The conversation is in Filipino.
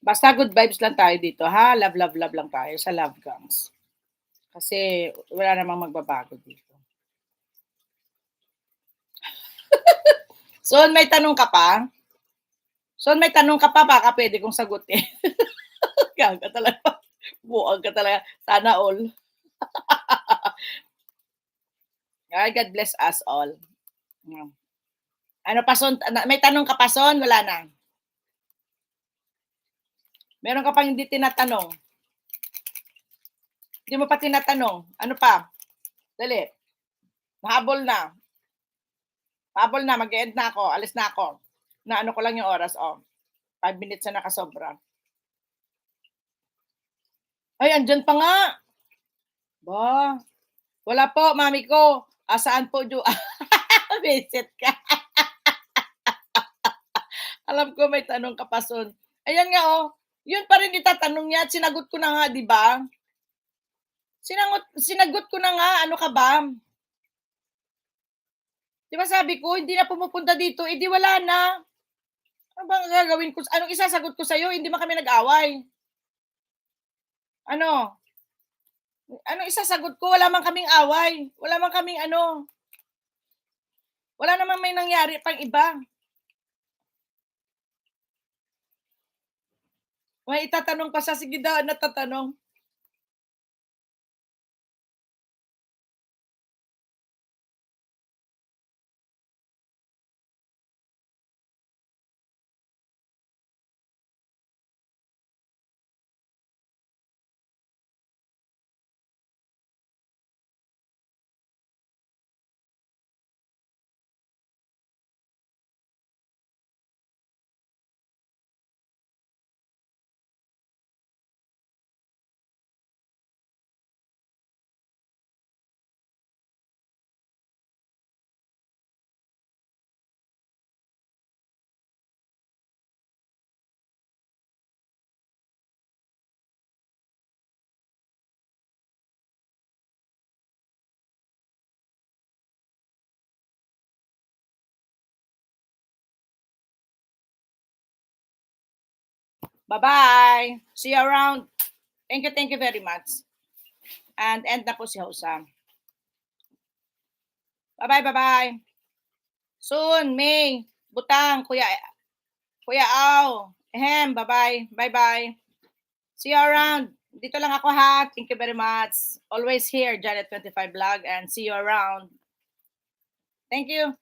Basta good vibes lang tayo dito ha, love, love, love lang tayo sa Love Gangs. Kasi wala namang magbabago dito. So, may tanong ka pa? So, may tanong ka pa baka puwede kong sagutin. Gaga talaga, buang ka talaga, sana all. Ay, God bless us all. Ano pa Son, may tanong ka pa Son, wala na? Meron ka pang hindi tinatanong? Hindi mo pa tinatanong, ano pa? Dali, habol na. Habol na, mag-e-end na ako, alis na ako. Naano ko lang yung oras, 5 minutes na nakasobra. Ay, andiyan pa nga. Ba, wala po mami ko, saan po visit ka. Alam ko may tanong ka pa Son. Ayan nga yun pa rin itatanong niya at sinagot ko na nga 'di ba? Sinagot ko na nga, ano ka ba? 'Di ba sabi ko hindi na pumupunta dito, eh, di wala na. Ano bang gagawin ko, anong isasagot ko sa'yo, hindi man kami nag-away. Ano? Anong isasagot ko, wala man kaming away, wala man kaming ano. Wala namang may nangyari pang iba. May itatanong pa siya, sige daw, ano tatanong? Bye-bye. See you around. Thank you very much. And end na po si Hosa. Bye-bye, bye-bye. Soon, May, Butang, Kuya Au, bye-bye, bye-bye. See you around. Dito lang ako ha. Thank you very much. Always here, Janet25 Vlog, and see you around. Thank you.